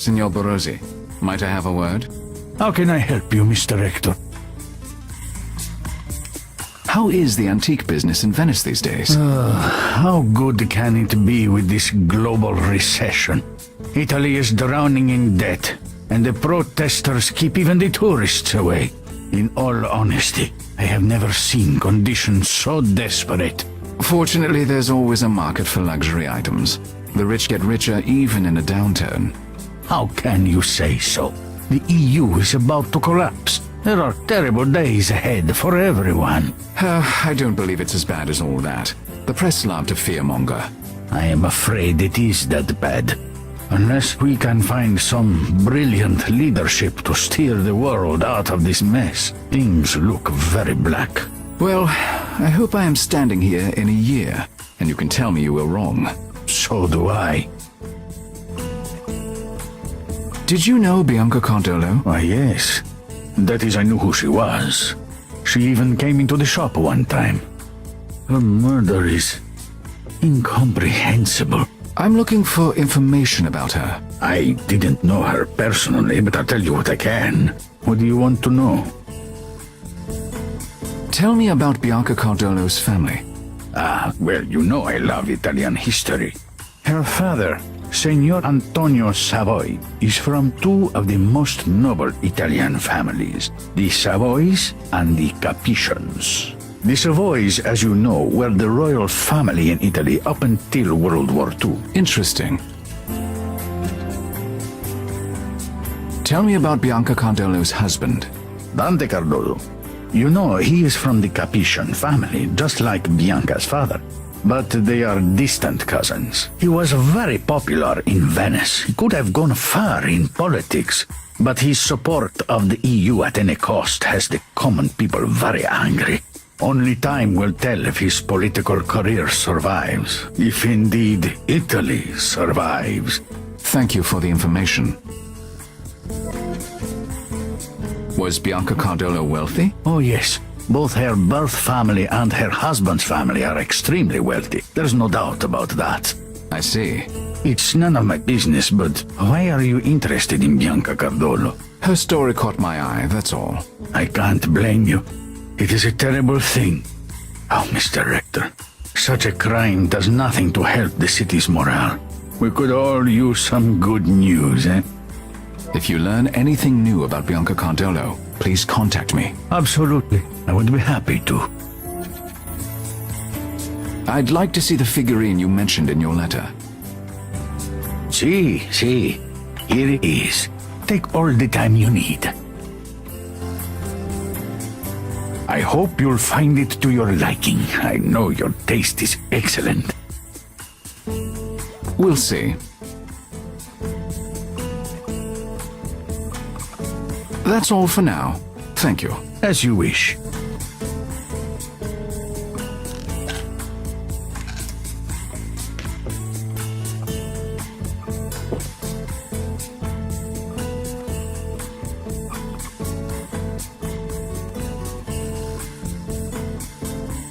Signor Barozzi, might I have a word? How can I help you, Mr. Rector? How is the antique business in Venice these days? How good can it be with this global recession? Italy is drowning in debt, and the protesters keep even the tourists away. In all honesty, I have never seen conditions so desperate. Fortunately, there's always a market for luxury items. The rich get richer even in a downturn. How can you say so? The EU is about to collapse. There are terrible days ahead for everyone. I don't believe it's as bad as all that. The press love to fearmonger. I am afraid it is that bad. Unless we can find some brilliant leadership to steer the world out of this mess, things look very black. Well, I hope I am standing here in a year, and you can tell me you were wrong. So do I. Did you know Bianca Cardolo? Why, yes. That is, I knew who she was. She even came into the shop one time. Her murder is incomprehensible. I'm looking for information about her. I didn't know her personally, but I'll tell you what I can. What do you want to know? Tell me about Bianca Cardolo's family. Well, you know I love Italian history. Her father, Signor Antonio Savoy, is from two of the most noble Italian families, the Savoys and the Capetians. The Savoys, as you know, were the royal family in Italy up until World War II. Interesting. Tell me about Bianca Cardolo's husband. Dante Cardolo. You know, he is from the Capetian family, just like Bianca's father. But they are distant cousins. He was very popular in Venice. He could have gone far in politics, but his support of the EU at any cost has the common people very angry. Only time will tell if his political career survives, if indeed Italy survives. Thank you for the information. Was Bianca Cardolo wealthy? Oh yes. Both her birth family and her husband's family are extremely wealthy. There's no doubt about that. I see. It's none of my business, but why are you interested in Bianca Cardolo? Her story caught my eye, that's all. I can't blame you. It is a terrible thing. Oh, Mr. Rector, such a crime does nothing to help the city's morale. We could all use some good news, eh? If you learn anything new about Bianca Cardolo, please contact me. Absolutely. I would be happy to. I'd like to see the figurine you mentioned in your letter. See. Here it is. Take all the time you need. I hope you'll find it to your liking. I know your taste is excellent. We'll see. That's all for now. Thank you. As you wish.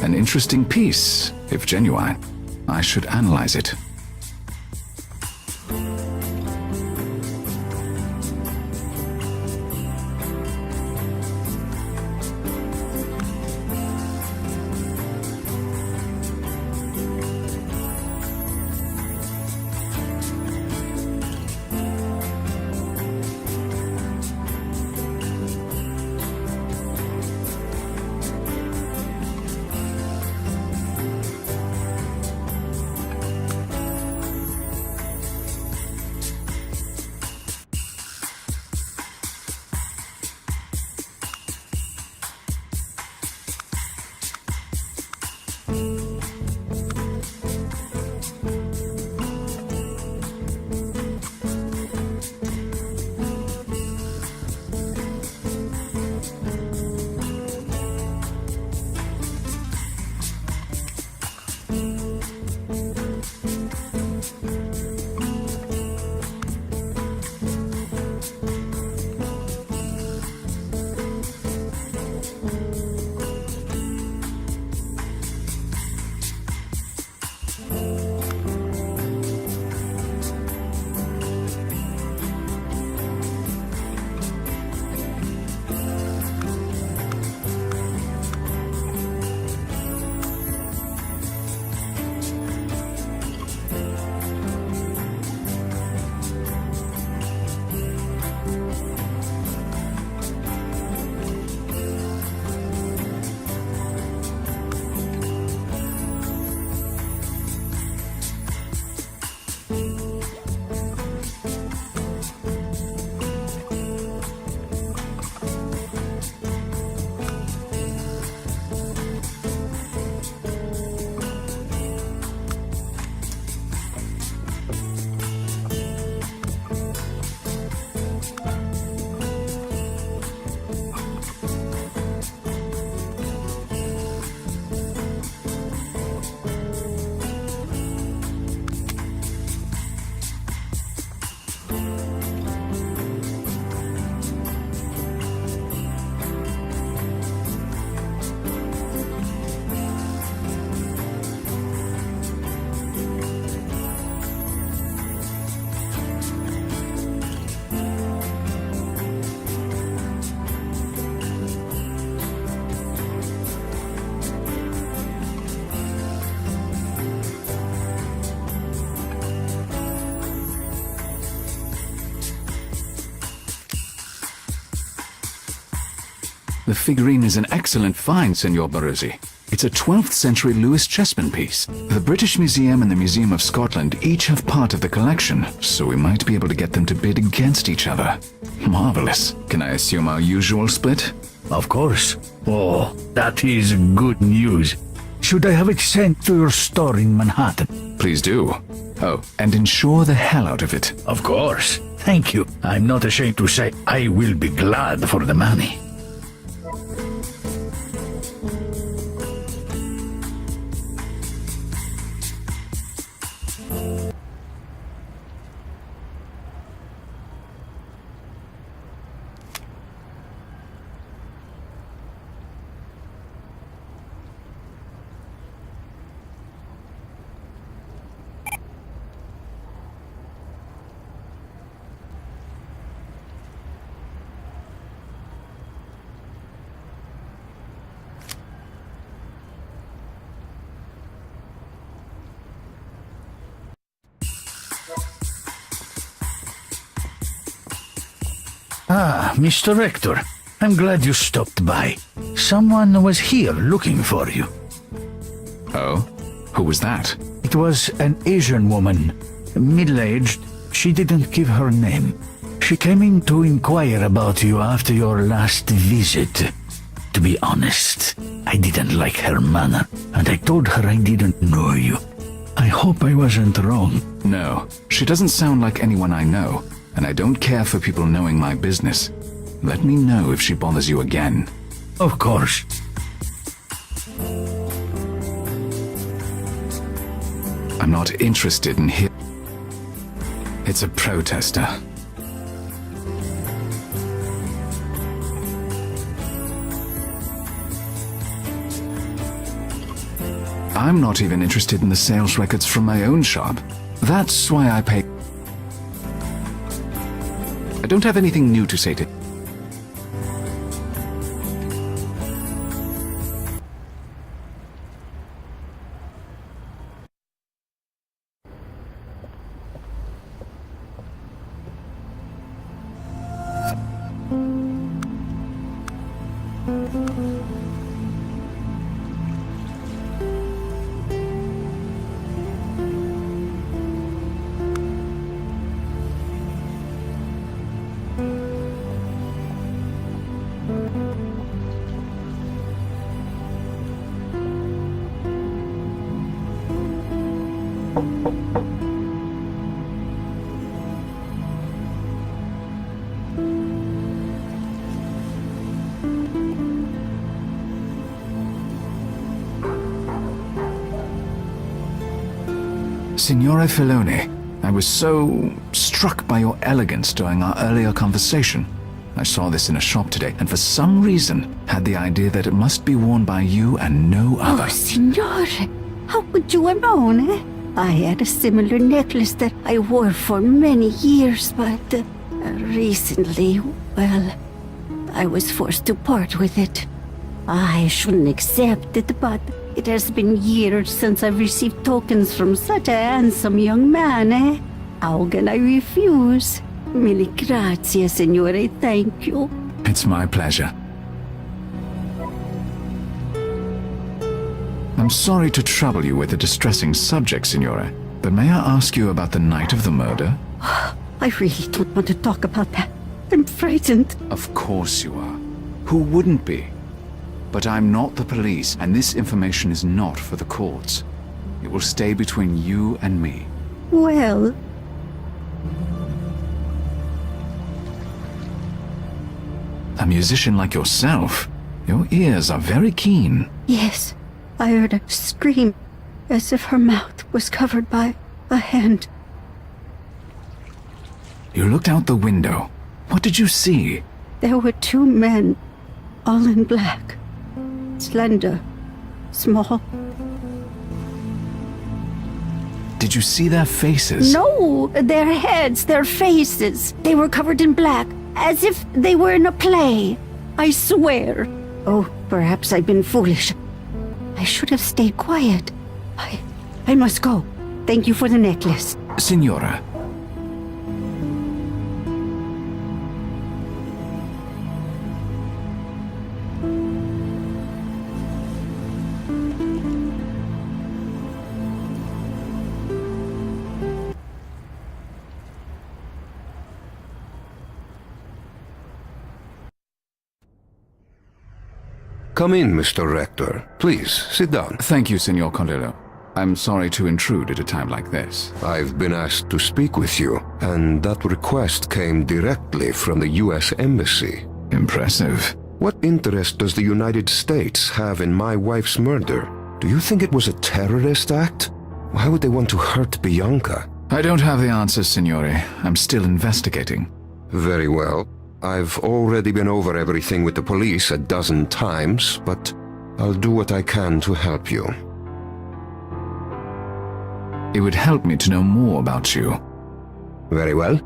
An interesting piece, if genuine. I should analyze it. The figurine is an excellent find, Signor Barozzi. It's a 12th century Lewis Chessman piece. The British Museum and the Museum of Scotland each have part of the collection, so we might be able to get them to bid against each other. Marvelous. Can I assume our usual split? Of course. Oh, that is good news. Should I have it sent to your store in Manhattan? Please do. Oh, and insure the hell out of it. Of course. Thank you. I'm not ashamed to say I will be glad for the money. Ah, Mr. Rector. I'm glad you stopped by. Someone was here looking for you. Oh? Who was that? It was an Asian woman, middle-aged. She didn't give her name. She came in to inquire about you after your last visit. To be honest, I didn't like her manner, and I told her I didn't know you. I hope I wasn't wrong. No, she doesn't sound like anyone I know, and I don't care for people knowing my business. Let me know if she bothers you again. Of course. I'm not interested in him. It's a protester. I'm not even interested in the sales records from my own shop. That's why I pay. I don't have anything new to say to. Signore Filoni, I was so struck by your elegance during our earlier conversation. I saw this in a shop today, and for some reason had the idea that it must be worn by you and no other. Oh, Signore, how could you have known, eh? I had a similar necklace that I wore for many years, but recently, well, I was forced to part with it. I shouldn't accept it, but it has been years since I've received tokens from such a handsome young man, eh? How can I refuse? Mille grazie, Signore, thank you. It's my pleasure. I'm sorry to trouble you with a distressing subject, Signore, but may I ask you about the night of the murder? I really don't want to talk about that. I'm frightened. Of course you are. Who wouldn't be? But I'm not the police, and this information is not for the courts. It will stay between you and me. Well, a musician like yourself, your ears are very keen. yes, I heard a scream, as if her mouth was covered by a hand. You looked out the window. What did you see? There were two men, all in black. Slender, small. Did you see their faces? No, their heads, their faces. They were covered in black, as if they were in a play. I swear. Oh, perhaps I've been foolish. I should have stayed quiet. I must go. Thank you for the necklace. Signora. Come in, Mr. Rector. Please, sit down. Thank you, Signor Condillo. I'm sorry to intrude at a time like this. I've been asked to speak with you, and that request came directly from the U.S. Embassy. Impressive. What interest does the United States have in my wife's murder? Do you think it was a terrorist act? Why would they want to hurt Bianca? I don't have the answers, Signore. I'm still investigating. Very well. I've already been over everything with the police a dozen times, but I'll do what I can to help you. It would help me to know more about you. Very well.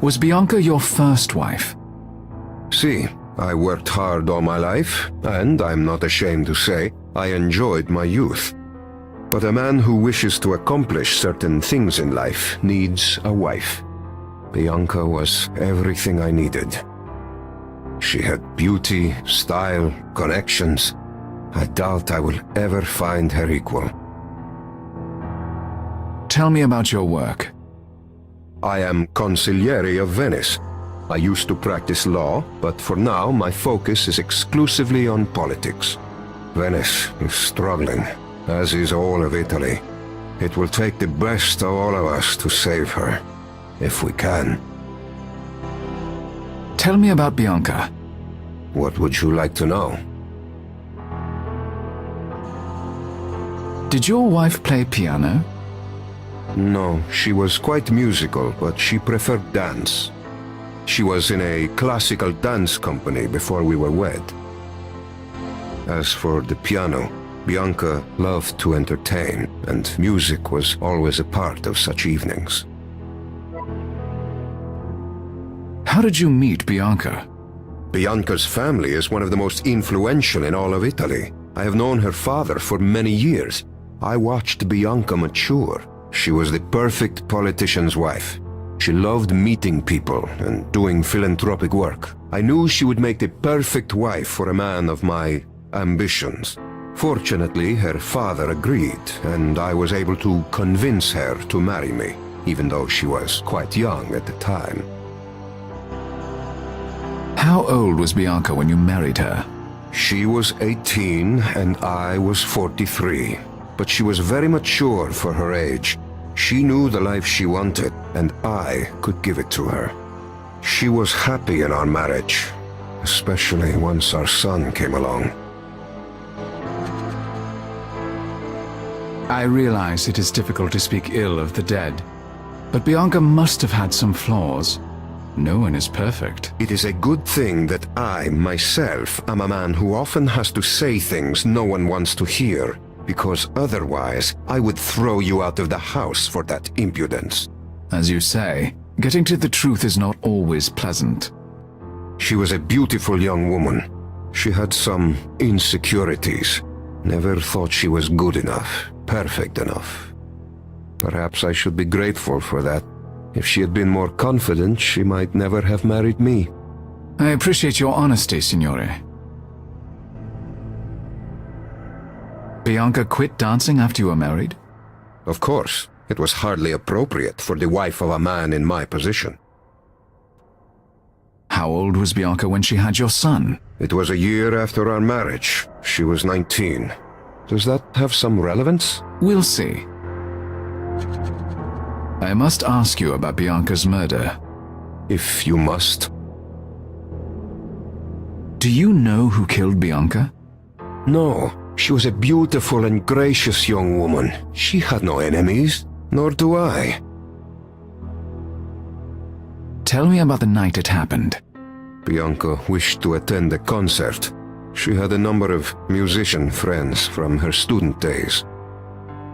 Was Bianca your first wife? See, I worked hard all my life, and I'm not ashamed to say I enjoyed my youth. But a man who wishes to accomplish certain things in life needs a wife. Bianca was everything I needed. She had beauty, style, connections. I doubt I will ever find her equal. Tell me about your work. I am consigliere of Venice. I used to practice law, but for now my focus is exclusively on politics. Venice is struggling, as is all of Italy. It will take the best of all of us to save her, if we can. Tell me about Bianca. What would you like to know? Did your wife play piano? No, she was quite musical, but she preferred dance. She was in a classical dance company before we were wed. As for the piano, Bianca loved to entertain, and music was always a part of such evenings. How did you meet Bianca? Bianca's family is one of the most influential in all of Italy. I have known her father for many years. I watched Bianca mature. She was the perfect politician's wife. She loved meeting people and doing philanthropic work. I knew she would make the perfect wife for a man of my ambitions. Fortunately, her father agreed, and I was able to convince her to marry me, even though she was quite young at the time. How old was Bianca when you married her? She was 18 and I was 43, but she was very mature for her age. She knew the life she wanted, and I could give it to her. She was happy in our marriage, especially once our son came along. I realize it is difficult to speak ill of the dead, but Bianca must have had some flaws. No one is perfect. It is a good thing that I, myself, am a man who often has to say things no one wants to hear, because otherwise I would throw you out of the house for that impudence. As you say, getting to the truth is not always pleasant. She was a beautiful young woman. She had some insecurities. Never thought she was good enough, perfect enough. Perhaps I should be grateful for that. If she had been more confident, she might never have married me. I appreciate your honesty, Signore. Bianca quit dancing after you were married? Of course, it was hardly appropriate for the wife of a man in my position. How old was Bianca when she had your son? It was a year after our marriage. She was 19. Does that have some relevance? We'll see. I must ask you about Bianca's murder. If you must. Do you know who killed Bianca? No, she was a beautiful and gracious young woman. She had no enemies, nor do I. Tell me about the night it happened. Bianca wished to attend a concert. She had a number of musician friends from her student days.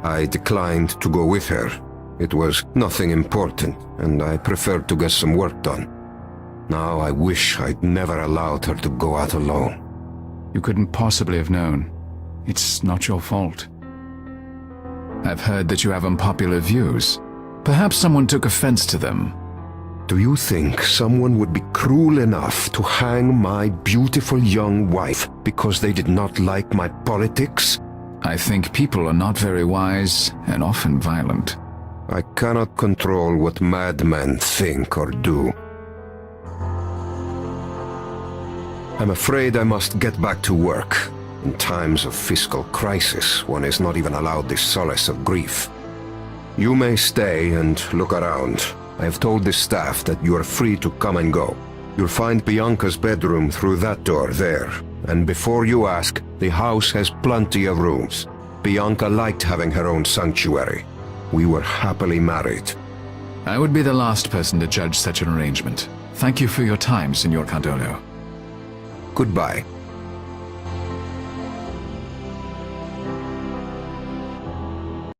I declined to go with her. It was nothing important, and I preferred to get some work done. Now I wish I'd never allowed her to go out alone. You couldn't possibly have known. It's not your fault. I've heard that you have unpopular views. Perhaps someone took offense to them. Do you think someone would be cruel enough to hang my beautiful young wife because they did not like my politics? I think people are not very wise and often violent. I cannot control what madmen think or do. I'm afraid I must get back to work. In times of fiscal crisis, one is not even allowed the solace of grief. You may stay and look around. I have told the staff that you are free to come and go. You'll find Bianca's bedroom through that door there. And before you ask, the house has plenty of rooms. Bianca liked having her own sanctuary. We were happily married. I would be the last person to judge such an arrangement. Thank you for your time, Signor Cardolo. Goodbye.